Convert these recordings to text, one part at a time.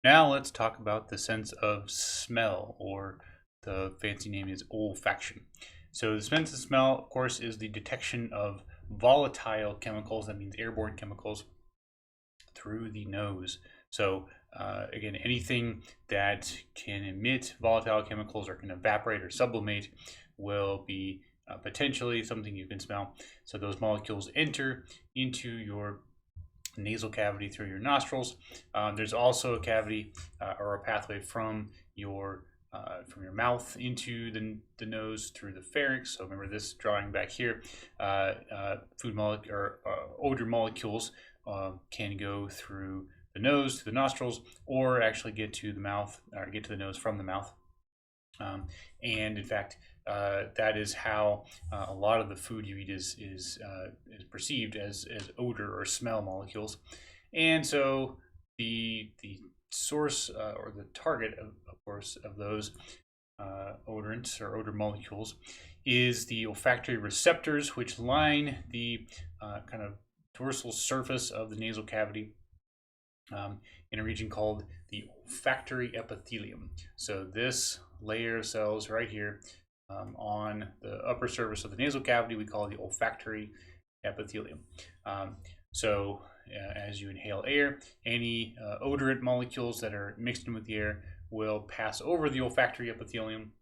Now let's talk about the sense of smell, or the fancy name is olfaction. So the sense of smell, of course, is the detection of volatile chemicals, that means airborne chemicals, through the nose. So again, anything that can emit volatile chemicals or can evaporate or sublimate will be potentially something you can smell. So those molecules enter into your nasal cavity through your nostrils. There's also a cavity or a pathway from your mouth into the nose through the pharynx. So remember this drawing back here. Food molecule or odor molecules can go through the nose to the nostrils, or actually get to the mouth or get to the nose from the mouth. And in fact, that is how a lot of the food you eat is perceived as odor or smell molecules. And so the source or the target, of course, of those odorants or odor molecules is the olfactory receptors, which line the kind of dorsal surface of the nasal cavity in a region called the olfactory epithelium. So this layer of cells right here on the upper surface of the nasal cavity we call the olfactory epithelium. So as you inhale air, any odorant molecules that are mixed in with the air will pass over the olfactory epithelium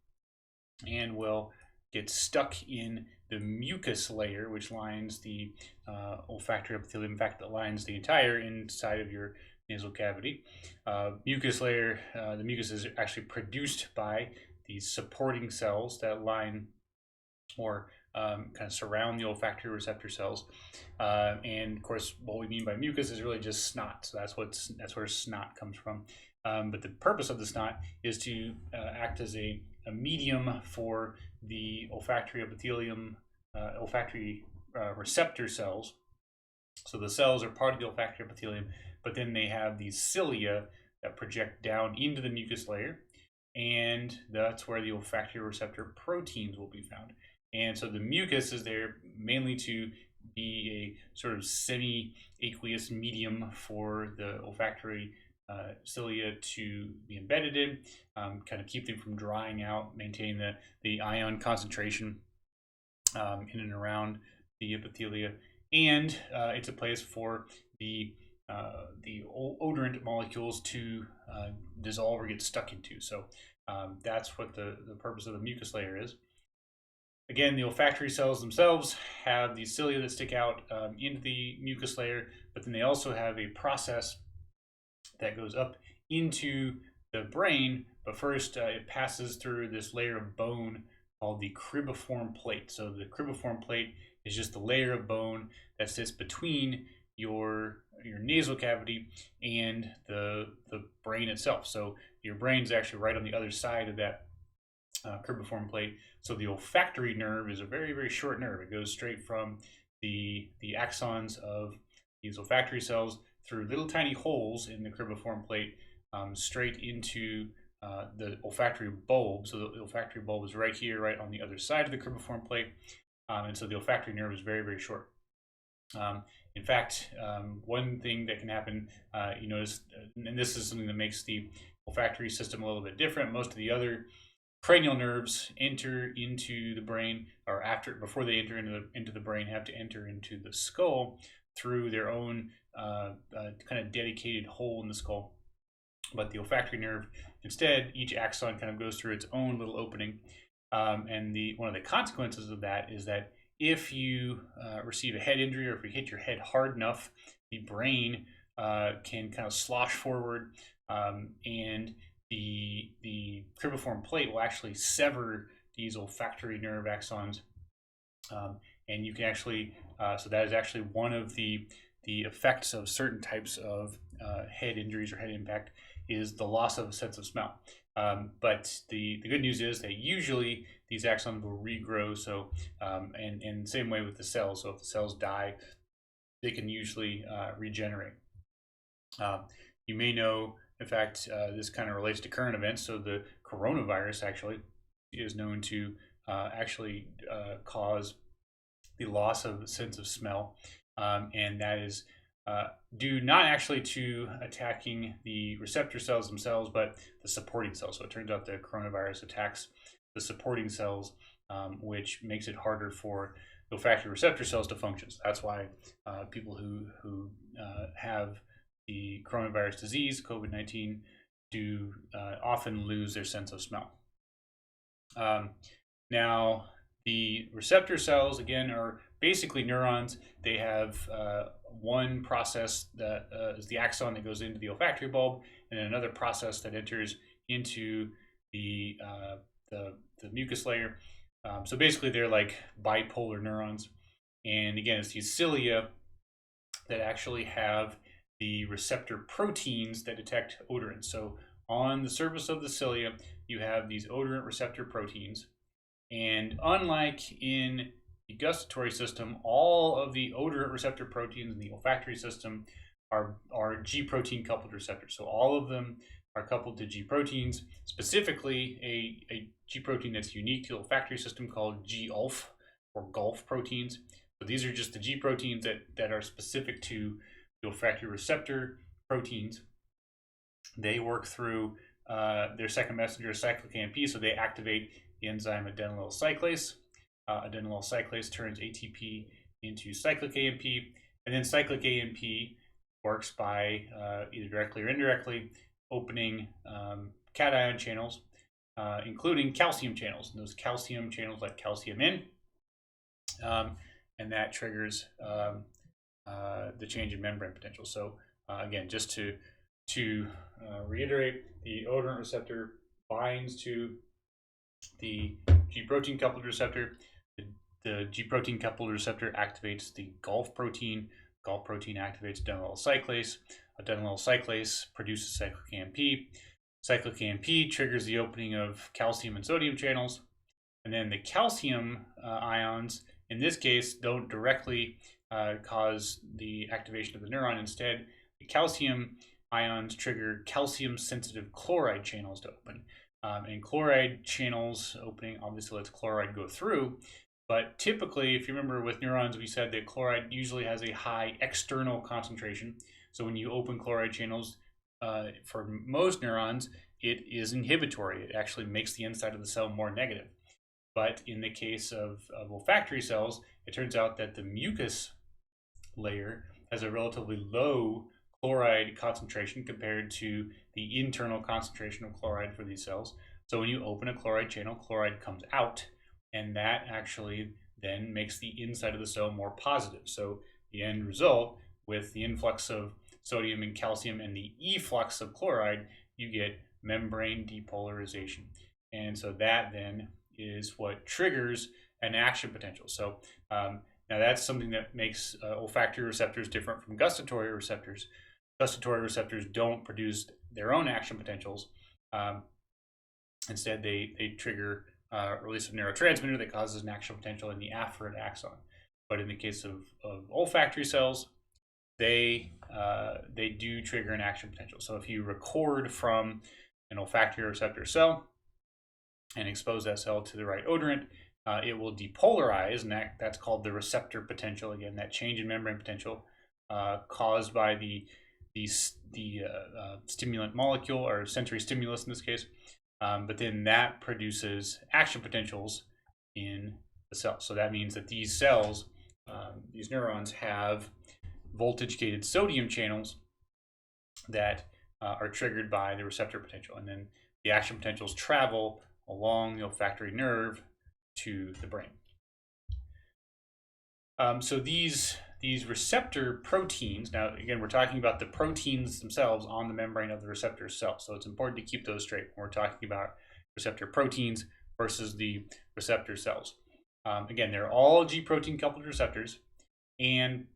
and will get stuck in the mucus layer, which lines the olfactory epithelium. In fact, that lines the entire inside of your nasal cavity. Mucus layer, the mucus is actually produced by these supporting cells that line or kind of surround the olfactory receptor cells. And of course, what we mean by mucus is really just snot. So that's where snot comes from. But the purpose of the snot is to act as a medium for the olfactory epithelium, olfactory receptor cells. So the cells are part of the olfactory epithelium, but then they have these cilia that project down into the mucus layer, and that's where the olfactory receptor proteins will be found. And so the mucus is there mainly to be a sort of semi-aqueous medium for the olfactory cilia to be embedded in, kind of keep them from drying out, maintain the ion concentration in and around the epithelia. And it's a place for the odorant molecules to dissolve or get stuck into. So that's what the purpose of the mucus layer is. Again, the olfactory cells themselves have these cilia that stick out into the mucus layer, but then they also have a process that goes up into the brain. But first, it passes through this layer of bone called the cribriform plate. So the cribriform plate is just the layer of bone that sits between your nasal cavity and the brain itself. So your brain's actually right on the other side of that cribriform plate. So the olfactory nerve is a very, very short nerve. It goes straight from the axons of these olfactory cells through little tiny holes in the cribriform plate straight into the olfactory bulb. So the olfactory bulb is right here, right on the other side of the cribriform plate. And so the olfactory nerve is very, very short. In fact, one thing that can happen, you notice, and this is something that makes the olfactory system a little bit different. Most of the other cranial nerves enter into the brain, or before they enter into the brain, have to enter into the skull through their own kind of dedicated hole in the skull. But the olfactory nerve, instead, each axon kind of goes through its own little opening. And one of the consequences of that is that if you receive a head injury, or if you hit your head hard enough, the brain can kind of slosh forward, and the cribriform plate will actually sever these olfactory nerve axons. And you can actually, so that is actually one of the effects of certain types of head injuries or head impact, is the loss of a sense of smell. But the good news is that usually these axons will regrow. So and same way with the cells. So if the cells die, they can usually regenerate. You may know, in fact, this kind of relates to current events. So the coronavirus actually is known to actually cause the loss of the sense of smell, and that is due not actually to attacking the receptor cells themselves, but the supporting cells. So it turns out the coronavirus attacks the supporting cells, which makes it harder for the olfactory receptor cells to function. So that's why people who have the coronavirus disease, COVID-19, do often lose their sense of smell. Now, the receptor cells, again, are basically neurons. They have one process that is the axon that goes into the olfactory bulb, and then another process that enters into the mucus layer. So basically, they're like bipolar neurons. And again, it's these cilia that actually have the receptor proteins that detect odorant. So on the surface of the cilia, you have these odorant receptor proteins. And unlike in the gustatory system, all of the odorant receptor proteins in the olfactory system are G protein coupled receptors. So all of them are coupled to G proteins, specifically a G protein that's unique to the olfactory system called G-ULF or Gulf proteins. So these are just the G proteins that are specific to the olfactory receptor proteins. They work through their second messenger, cyclic AMP, so they activate the enzyme adenylyl cyclase. Adenylyl cyclase turns ATP into cyclic AMP, and then cyclic AMP works by either directly or indirectly opening cation channels, including calcium channels. And those calcium channels let calcium in, and that triggers the change in membrane potential. So again, just to reiterate, the odorant receptor binds to the G protein coupled receptor. The G protein coupled receptor activates the Gulf protein. Gulf protein activates adenylyl cyclase. Adenylyl cyclase produces cyclic AMP. Cyclic AMP triggers the opening of calcium and sodium channels. And then the calcium ions, in this case, don't directly cause the activation of the neuron. Instead, the calcium ions trigger calcium-sensitive chloride channels to open. And chloride channels opening obviously lets chloride go through. But typically, if you remember with neurons, we said that chloride usually has a high external concentration. So when you open chloride channels, for most neurons, it is inhibitory. It actually makes the inside of the cell more negative. But in the case of olfactory cells, it turns out that the mucus layer has a relatively low chloride concentration compared to the internal concentration of chloride for these cells. So when you open a chloride channel, chloride comes out, and that actually then makes the inside of the cell more positive. So the end result, with the influx of sodium and calcium and the efflux of chloride, you get membrane depolarization. And so that then is what triggers an action potential. So now that's something that makes olfactory receptors different from gustatory receptors. Gustatory receptors don't produce their own action potentials. Instead, they trigger release of neurotransmitter that causes an action potential in the afferent axon. But in the case of olfactory cells, they do trigger an action potential. So if you record from an olfactory receptor cell and expose that cell to the right odorant, it will depolarize, and that's called the receptor potential. Again, that change in membrane potential caused by the stimulant molecule, or sensory stimulus in this case. But then that produces action potentials in the cell. So that means that these cells, these neurons, have voltage-gated sodium channels that are triggered by the receptor potential. And then the action potentials travel along the olfactory nerve to the brain. So these receptor proteins, now again, we're talking about the proteins themselves on the membrane of the receptor cell. So it's important to keep those straight when we're talking about receptor proteins versus the receptor cells. Again, they're all G protein coupled receptors, and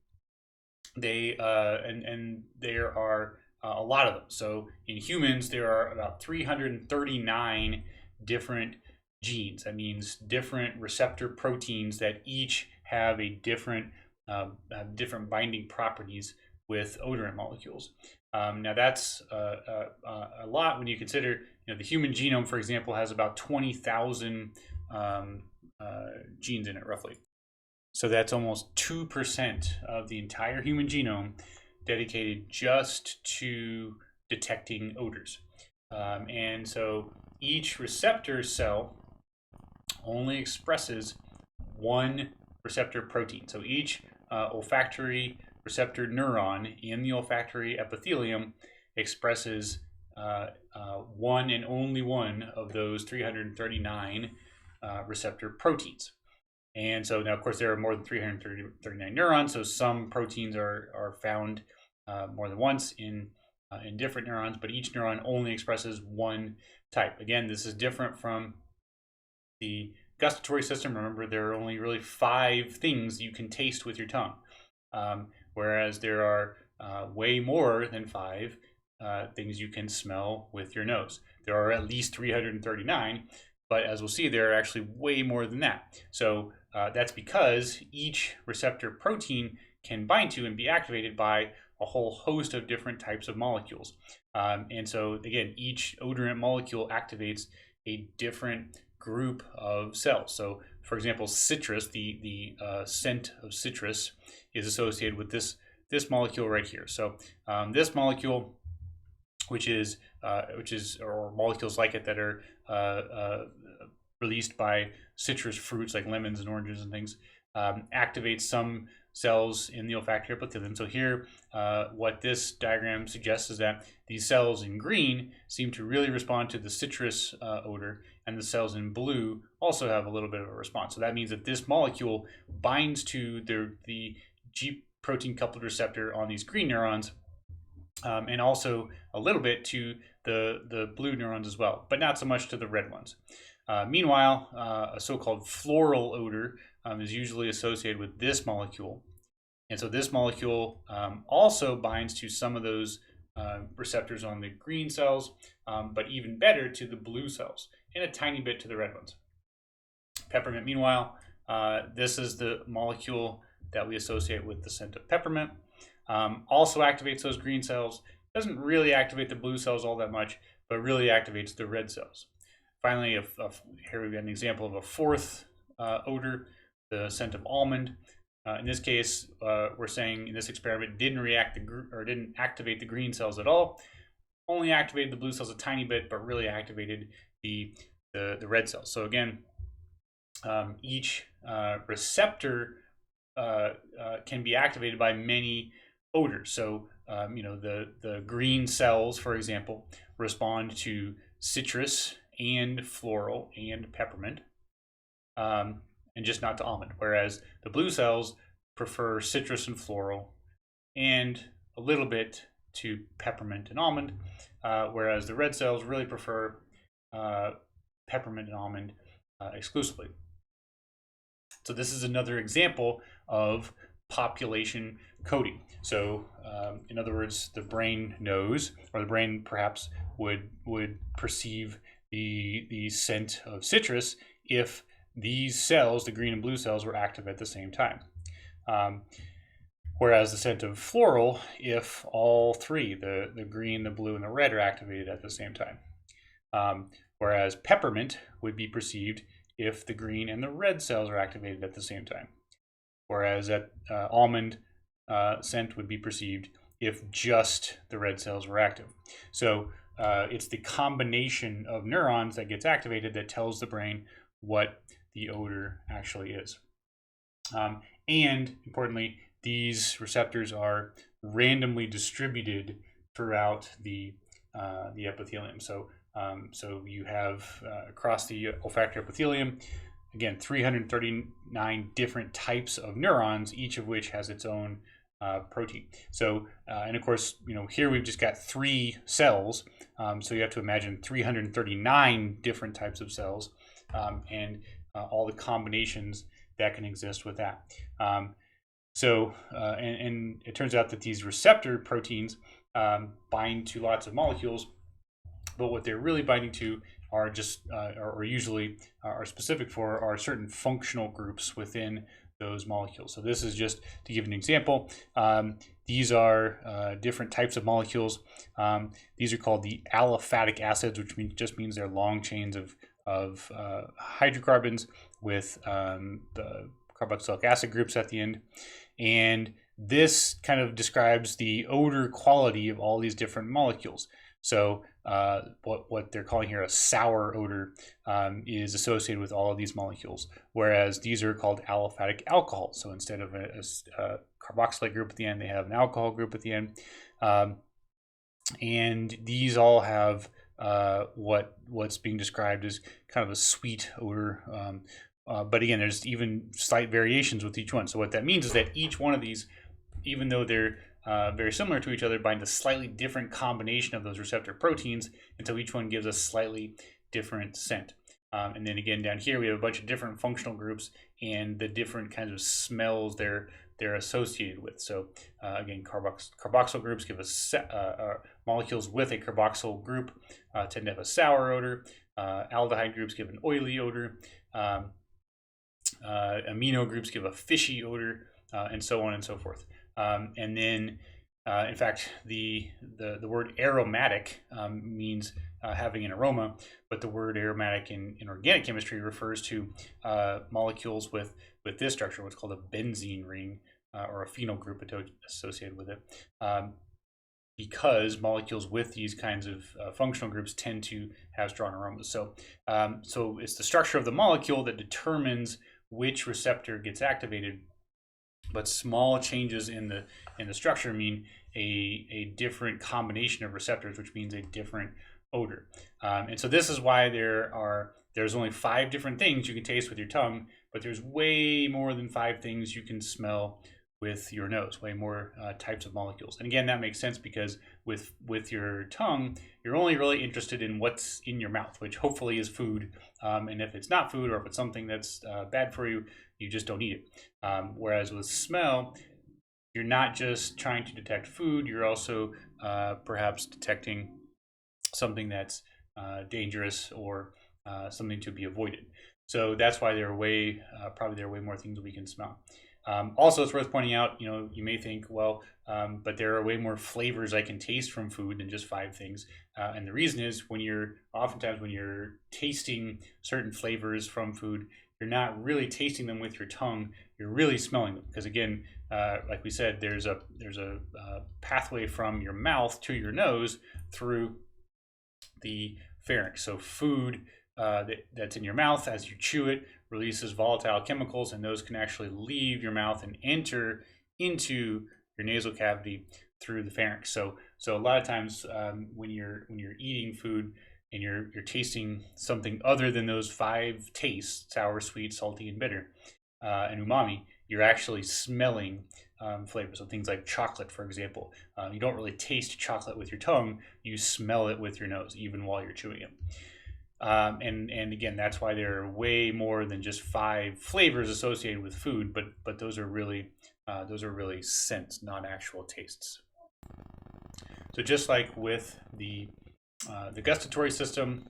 there are a lot of them. So in humans, there are about 339 different genes. That means different receptor proteins that each have a different binding properties with odorant molecules. Now that's a lot when you consider, the human genome, for example, has about 20,000 genes in it, roughly. So that's almost 2% of the entire human genome dedicated just to detecting odors. And so each receptor cell only expresses one receptor protein. So each olfactory receptor neuron in the olfactory epithelium expresses one and only one of those 339 receptor proteins. And so now, of course, there are more than 339 neurons, so some proteins are found more than once in different neurons, but each neuron only expresses one type. Again, this is different from the gustatory system. Remember, there are only really 5 things you can taste with your tongue, whereas there are way more than 5 things you can smell with your nose. There are at least 339, but as we'll see, there are actually way more than that. So that's because each receptor protein can bind to and be activated by a whole host of different types of molecules. And so again, each odorant molecule activates a different group of cells. So for example, citrus, the scent of citrus is associated with this molecule right here. So this molecule, which is or molecules like it that are released by citrus fruits like lemons and oranges and things, activates some cells in the olfactory epithelium. So here, what this diagram suggests is that these cells in green seem to really respond to the citrus odor, and the cells in blue also have a little bit of a response. So that means that this molecule binds to the G protein coupled receptor on these green neurons, and also a little bit to the blue neurons as well, but not so much to the red ones. Meanwhile, a so-called floral odor is usually associated with this molecule. And so this molecule also binds to some of those receptors on the green cells, but even better to the blue cells, and a tiny bit to the red ones. Peppermint, meanwhile, this is the molecule that we associate with the scent of peppermint. Also activates those green cells. Doesn't really activate the blue cells all that much, but really activates the red cells. Finally, here we've got an example of a fourth odor, the scent of almond. In this case, we're saying in this experiment didn't activate the green cells at all. Only activated the blue cells a tiny bit, but really activated the red cells. So again, each receptor can be activated by many odors. So the green cells, for example, respond to citrus and floral and peppermint, and just not to almond. Whereas the blue cells prefer citrus and floral and a little bit to peppermint and almond, whereas the red cells really prefer peppermint and almond exclusively. So this is another example of population coding. So in other words, the brain knows, or the brain perhaps would perceive the scent of citrus if these cells, the green and blue cells, were active at the same time. Whereas the scent of floral, if all 3, the green, the blue, and the red, are activated at the same time. Whereas peppermint would be perceived if the green and the red cells are activated at the same time. Whereas almond scent would be perceived if just the red cells were active. So it's the combination of neurons that gets activated that tells the brain what the odor actually is. And importantly, these receptors are randomly distributed throughout the epithelium. So you have across the olfactory epithelium, again, 339 different types of neurons, each of which has its own protein. So, and of course, here we've just got 3 cells. So you have to imagine 339 different types of cells, and all the combinations that can exist with that. And it turns out that these receptor proteins bind to lots of molecules, but what they're really binding to are just, or usually are specific for, are certain functional groups within those molecules. So this is just to give an example. These are different types of molecules. These are called the aliphatic acids, which just means they're long chains of hydrocarbons with the carboxylic acid groups at the end. And this kind of describes the odor quality of all these different molecules. So what they're calling here a sour odor is associated with all of these molecules, whereas these are called aliphatic alcohols. So instead of a carboxylate group at the end, they have an alcohol group at the end. And these all have what's being described as kind of a sweet odor. But again, there's even slight variations with each one. So what that means is that each one of these, even though they're very similar to each other, bind a slightly different combination of those receptor proteins, and so each one gives a slightly different scent. And then again, down here we have a bunch of different functional groups and the different kinds of smells they're associated with. So again, carboxyl groups give us molecules with a carboxyl group tend to have a sour odor. Aldehyde groups give an oily odor. Amino groups give a fishy odor, and so on and so forth. And then, in fact, the word aromatic means having an aroma, but the word aromatic in organic chemistry refers to molecules with this structure, what's called a benzene ring, or a phenyl group associated with it, because molecules with these kinds of functional groups tend to have strong aromas. So, so it's the structure of the molecule that determines which receptor gets activated, but small changes in the structure mean a different combination of receptors, which means a different odor. And so this is why there's only 5 different things you can taste with your tongue, but there's way more than 5 things you can smell with your nose, way more types of molecules. And again, that makes sense because with your tongue, you're only really interested in what's in your mouth, which hopefully is food. And if it's not food, or if it's something that's bad for you, you just don't eat it. Whereas with smell, you're not just trying to detect food, you're also perhaps detecting something that's dangerous or something to be avoided. So that's why there are probably way more things we can smell. Also, it's worth pointing out, you may think, well, but there are way more flavors I can taste from food than just 5 things. And the reason is oftentimes when you're tasting certain flavors from food, you're not really tasting them with your tongue, you're really smelling them. Because again, like we said, there's a pathway from your mouth to your nose through the pharynx. So food that's in your mouth, as you chew it, releases volatile chemicals, and those can actually leave your mouth and enter into your nasal cavity through the pharynx. So a lot of times when you're eating food and you're tasting something other than those 5 tastes, sour, sweet, salty, and bitter, and umami, you're actually smelling flavors. So things like chocolate, for example, you don't really taste chocolate with your tongue, you smell it with your nose, even while you're chewing it. And again, that's why there are way more than just 5 flavors associated with food, but those are really scents, not actual tastes. So just like with the gustatory system,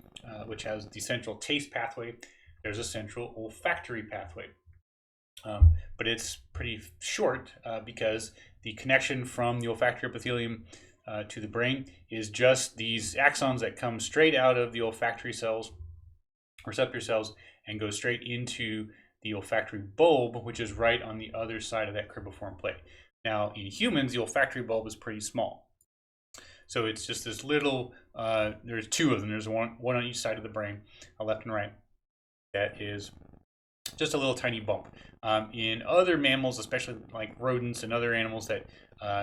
which has the central taste pathway, there's a central olfactory pathway. But it's pretty short because the connection from the olfactory epithelium to the brain is just these axons that come straight out of the olfactory cells, receptor cells, and go straight into the olfactory bulb, which is right on the other side of that cribriform plate. Now, in humans, the olfactory bulb is pretty small. So it's just this little, there's 2 of them. There's one on each side of the brain, left and right, that is just a little tiny bump. In other mammals, especially like rodents and other animals that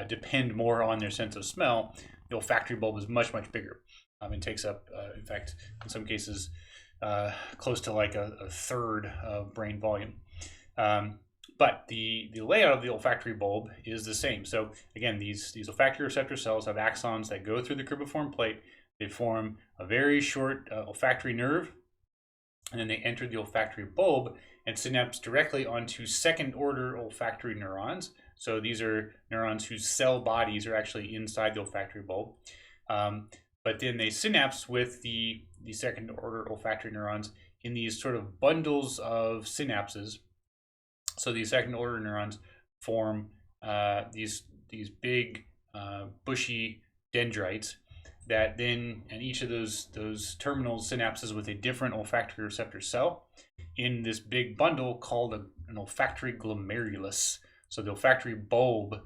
depend more on their sense of smell, the olfactory bulb is much, much bigger. It takes up, in fact, in some cases, close to like a third of brain volume. But the layout of the olfactory bulb is the same. So again, these olfactory receptor cells have axons that go through the cribriform plate. They form a very short olfactory nerve, and then they enter the olfactory bulb and synapse directly onto second-order olfactory neurons. So these are neurons whose cell bodies are actually inside the olfactory bulb. But then they synapse with the second-order olfactory neurons in these sort of bundles of synapses. So these second-order neurons form these big bushy dendrites that then, and each of those terminal synapses with a different olfactory receptor cell in this big bundle called an olfactory glomerulus, So the olfactory bulb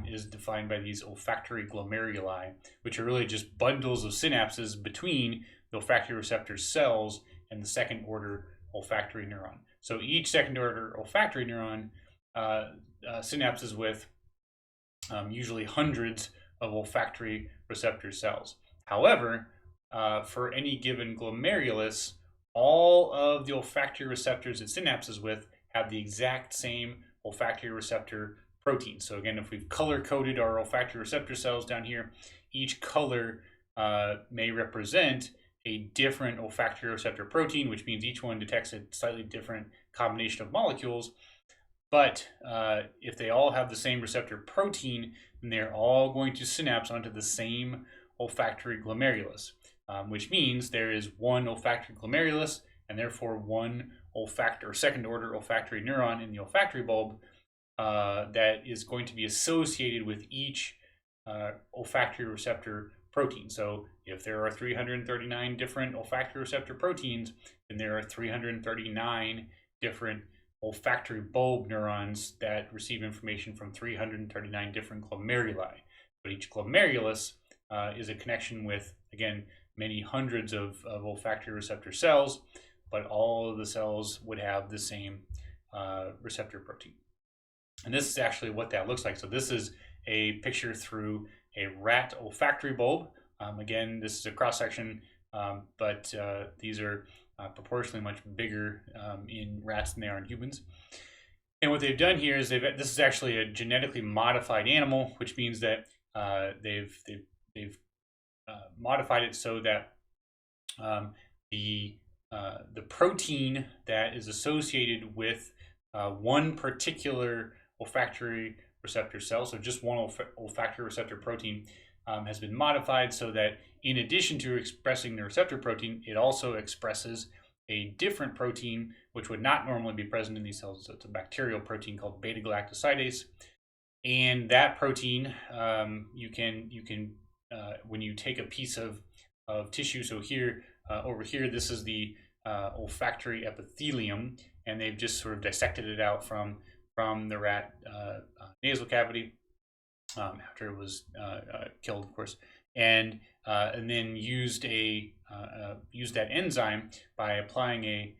is defined by these olfactory glomeruli, which are really just bundles of synapses between the olfactory receptor cells and the second order olfactory neuron. So each second order olfactory neuron synapses with usually hundreds of olfactory receptor cells. However, for any given glomerulus, all of the olfactory receptors it synapses with have the exact same olfactory receptor protein. So again, if we've color-coded our olfactory receptor cells down here, each color may represent a different olfactory receptor protein, which means each one detects a slightly different combination of molecules. But if they all have the same receptor protein, then they're all going to synapse onto the same olfactory glomerulus, which means there is one olfactory glomerulus and therefore one second order olfactory neuron in the olfactory bulb that is going to be associated with each olfactory receptor protein. So if there are 339 different olfactory receptor proteins, then there are 339 different olfactory bulb neurons that receive information from 339 different glomeruli. But each glomerulus is a connection with, again, many hundreds of olfactory receptor cells, but all of the cells would have the same receptor protein. And this is actually what that looks like. So this is a picture through a rat olfactory bulb. Again, this is a cross-section, but these are proportionally much bigger in rats than they are in humans. And what they've done here is this is actually a genetically modified animal, which means that they've modified it so that the protein that is associated with one particular olfactory receptor cell, so just one olfactory receptor protein, has been modified so that in addition to expressing the receptor protein, it also expresses a different protein which would not normally be present in these cells. So it's a bacterial protein called beta-galactosidase, and that protein you can when you take a piece of tissue. So here over here, this is the olfactory epithelium, and they've just sort of dissected it out from the rat nasal cavity after it was killed, of course, and then used that enzyme by applying a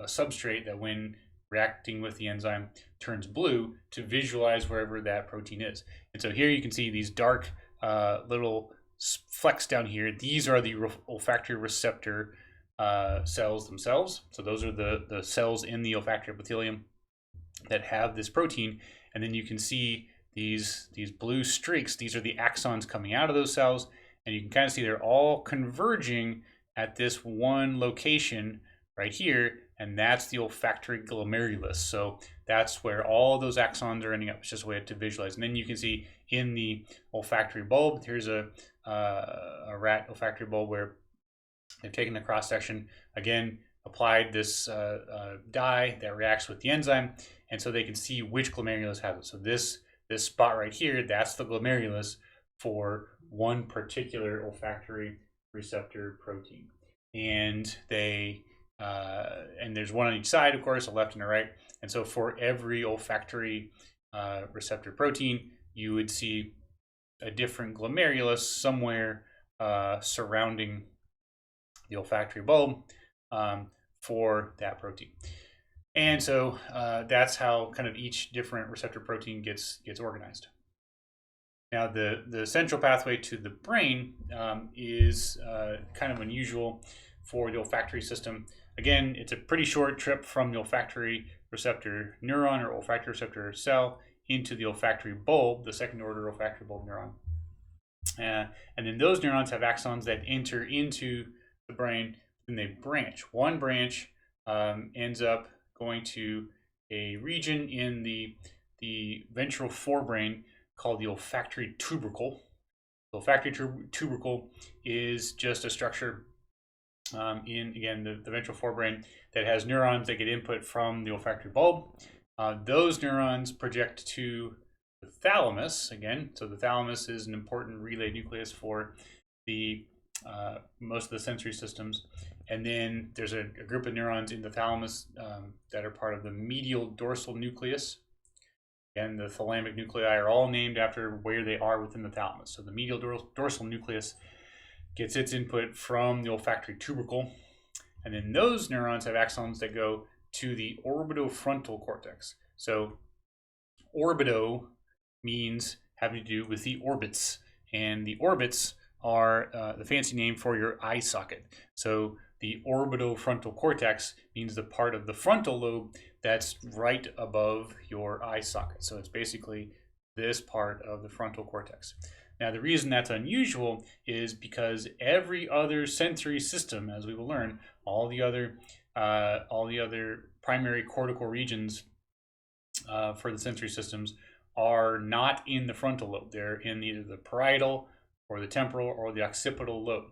substrate that, when reacting with the enzyme, turns blue to visualize wherever that protein is. And so here you can see these dark little flecks down here. These are the olfactory receptor cells themselves. So those are the cells in the olfactory epithelium that have this protein. And then you can see these blue streaks. These are the axons coming out of those cells, and you can kind of see they're all converging at this one location right here, and that's the olfactory glomerulus. So that's where all those axons are ending up. It's just a way to visualize. And then you can see in the olfactory bulb, here's a rat olfactory bulb where they've taken the cross section, again applied this dye that reacts with the enzyme, and so they can see which glomerulus has it. So this spot right here, that's the glomerulus for one particular olfactory receptor protein. And there's one on each side, of course, a left and a right. And so for every olfactory receptor protein, you would see a different glomerulus somewhere surrounding the olfactory bulb for that protein. And so that's how kind of each different receptor protein gets organized. Now, the central pathway to the brain is kind of unusual for the olfactory system. Again, it's a pretty short trip from the olfactory receptor neuron or olfactory receptor cell into the olfactory bulb, the second order olfactory bulb neuron. And then those neurons have axons that enter into the brain, and they branch. One branch ends up going to a region in the ventral forebrain called the olfactory tubercle. The olfactory tubercle is just a structure in, again, the ventral forebrain that has neurons that get input from the olfactory bulb. Those neurons project to the thalamus, again. So the thalamus is an important relay nucleus for the most of the sensory systems. And then there's a group of neurons in the thalamus that are part of the medial dorsal nucleus. And the thalamic nuclei are all named after where they are within the thalamus. So the medial dorsal nucleus gets its input from the olfactory tubercle, and then those neurons have axons that go to the orbitofrontal cortex. So orbido means having to do with the orbits, and the orbits are the fancy name for your eye socket. So the orbitofrontal cortex means the part of the frontal lobe that's right above your eye socket. So it's basically this part of the frontal cortex. Now, the reason that's unusual is because every other sensory system, as we will learn, all the other primary cortical regions for the sensory systems are not in the frontal lobe. They're in either the parietal or the temporal or the occipital lobe.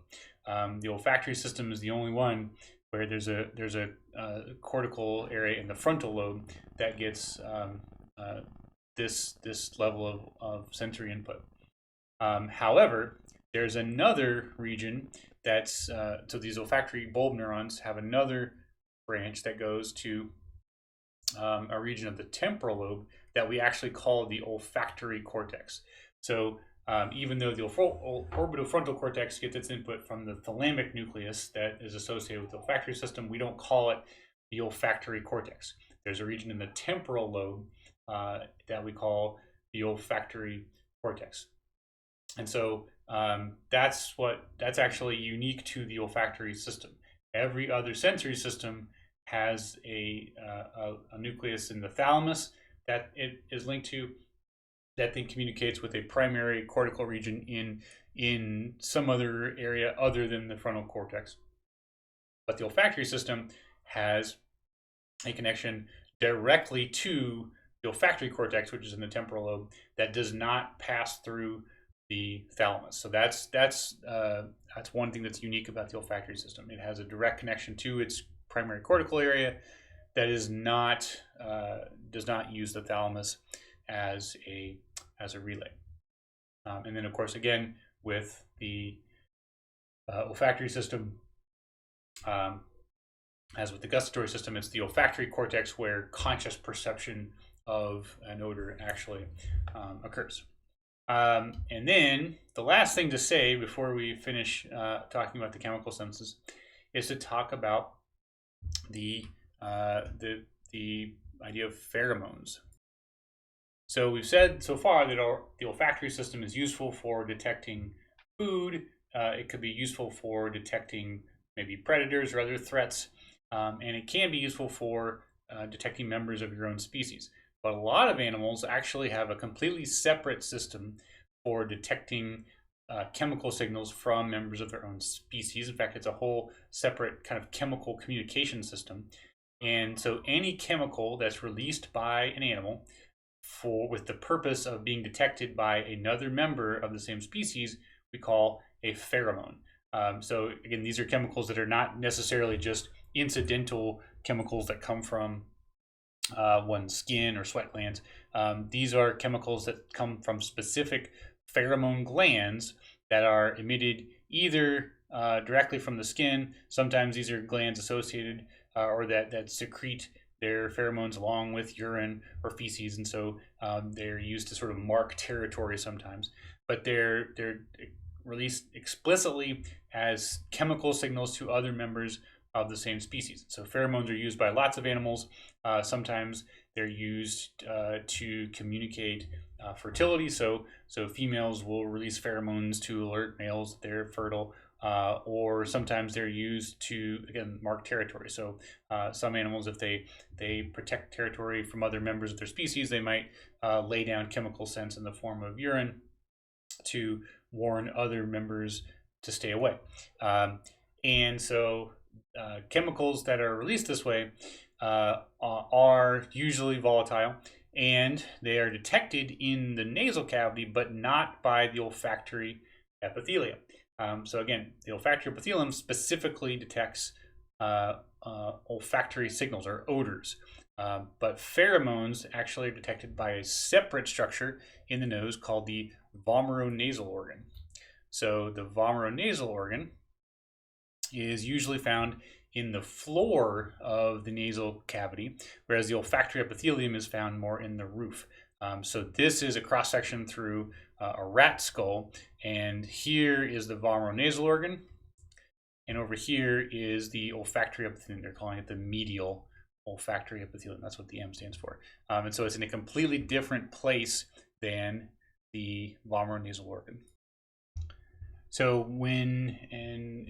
The olfactory system is the only one where there's a cortical area in the frontal lobe that gets this level of sensory input. However, there's another region that's so these olfactory bulb neurons have another branch that goes to a region of the temporal lobe that we actually call the olfactory cortex. So even though the orbitofrontal cortex gets its input from the thalamic nucleus that is associated with the olfactory system, we don't call it the olfactory cortex. There's a region in the temporal lobe that we call the olfactory cortex. And so that's actually unique to the olfactory system. Every other sensory system has a nucleus in the thalamus that it is linked to, that then communicates with a primary cortical region in some other area other than the frontal cortex. But the olfactory system has a connection directly to the olfactory cortex, which is in the temporal lobe, that does not pass through the thalamus. So that's one thing that's unique about the olfactory system. It has a direct connection to its primary cortical area that is not does not use the thalamus as a relay. And then, of course, again, with the olfactory system, as with the gustatory system, it's the olfactory cortex where conscious perception of an odor actually occurs. And then the last thing to say before we finish talking about the chemical senses is to talk about the idea of pheromones. So we've said so far that the olfactory system is useful for detecting food. It could be useful for detecting maybe predators or other threats, and it can be useful for detecting members of your own species. But a lot of animals actually have a completely separate system for detecting chemical signals from members of their own species. In fact, it's a whole separate kind of chemical communication system. And so any chemical that's released by an animal with the purpose of being detected by another member of the same species, we call a pheromone. So again, these are chemicals that are not necessarily just incidental chemicals that come from one's skin or sweat glands. These are chemicals that come from specific pheromone glands that are emitted either directly from the skin. Sometimes these are glands associated or that secrete their pheromones along with urine or feces, and so they're used to sort of mark territory sometimes. But they're released explicitly as chemical signals to other members of the same species. So pheromones are used by lots of animals. Sometimes they're used to communicate fertility. So females will release pheromones to alert males that they're fertile. Or sometimes they're used to, again, mark territory. So some animals, if they protect territory from other members of their species, they might lay down chemical scents in the form of urine to warn other members to stay away. And so chemicals that are released this way are usually volatile, and they are detected in the nasal cavity, but not by the olfactory epithelium. So again, the olfactory epithelium specifically detects olfactory signals or odors, but pheromones actually are detected by a separate structure in the nose called the vomeronasal organ. So the vomeronasal organ is usually found in the floor of the nasal cavity, whereas the olfactory epithelium is found more in the roof. So this is a cross section through a rat skull, and here is the vomeronasal organ, and over here is the olfactory epithelium. They're calling it the medial olfactory epithelium. That's what the M stands for. And so it's in a completely different place than the vomeronasal organ. So when an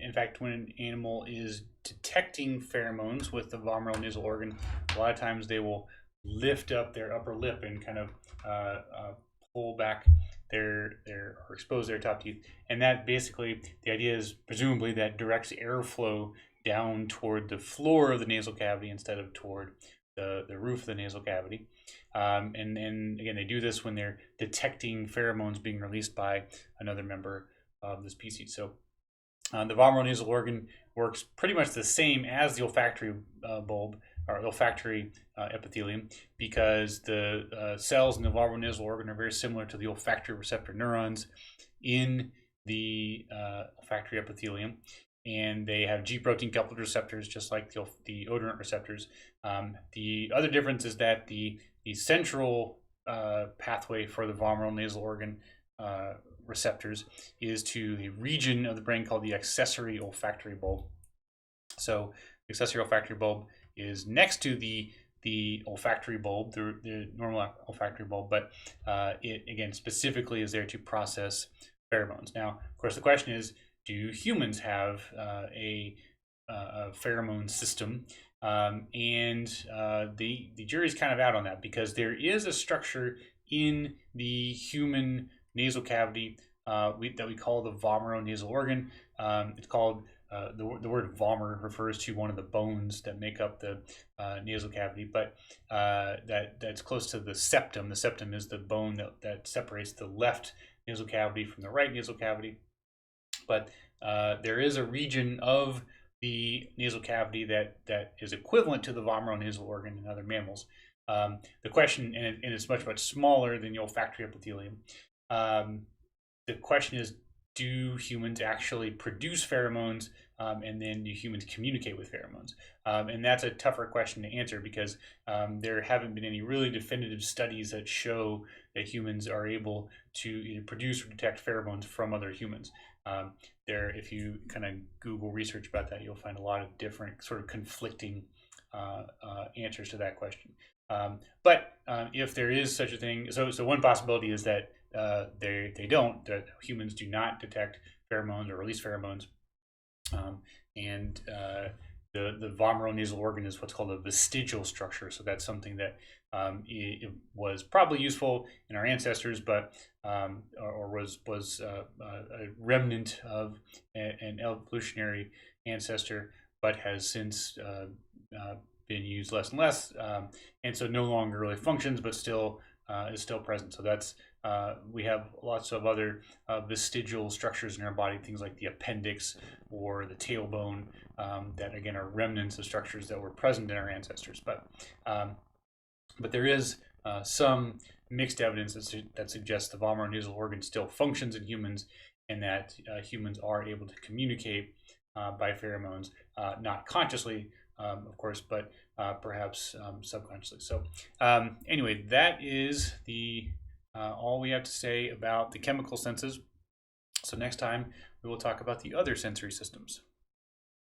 animal is detecting pheromones with the vomeronasal organ, a lot of times they will lift up their upper lip and kind of pull back or expose their top teeth, and that basically, the idea is presumably that directs airflow down toward the floor of the nasal cavity instead of toward the roof of the nasal cavity. And again, they do this when they're detecting pheromones being released by another member of the species. So the vomeronasal organ works pretty much the same as the olfactory bulb or olfactory epithelium, because the cells in the vomeronasal organ are very similar to the olfactory receptor neurons in the olfactory epithelium, and they have G protein coupled receptors just like the odorant receptors. The other difference is that the central pathway for the vomeronasal organ receptors is to a region of the brain called the accessory olfactory bulb. So the accessory olfactory bulb is next to the olfactory bulb, the normal olfactory bulb, but it again specifically is there to process pheromones. Now, of course, the question is, do humans have a pheromone system? And the jury's kind of out on that, because there is a structure in the human nasal cavity that we call the vomeronasal organ. It's called the word vomer refers to one of the bones that make up the nasal cavity, but that's close to the septum. The septum is the bone that separates the left nasal cavity from the right nasal cavity. But there is a region of the nasal cavity that is equivalent to the vomeronasal organ in other mammals. The question, and it's much smaller than the olfactory epithelium. The question is, do humans actually produce pheromones, and then do humans communicate with pheromones? And that's a tougher question to answer, because there haven't been any really definitive studies that show that humans are able to either produce or detect pheromones from other humans. If you kind of Google research about that, you'll find a lot of different sort of conflicting answers to that question. But if there is such a thing, so one possibility is that that humans do not detect pheromones or release pheromones, and the vomeronasal organ is what's called a vestigial structure. So that's something that it was probably useful in our ancestors, but or was a remnant of an evolutionary ancestor, but has since been used less and less, and so no longer really functions, but still is still present. So that's we have lots of other vestigial structures in our body, things like the appendix or the tailbone, that again are remnants of structures that were present in our ancestors. But there is some mixed evidence that suggests the vomeronasal organ still functions in humans, and that humans are able to communicate by pheromones, not consciously, of course, but perhaps subconsciously. So anyway, that is all we have to say about the chemical senses. So next time we will talk about the other sensory systems.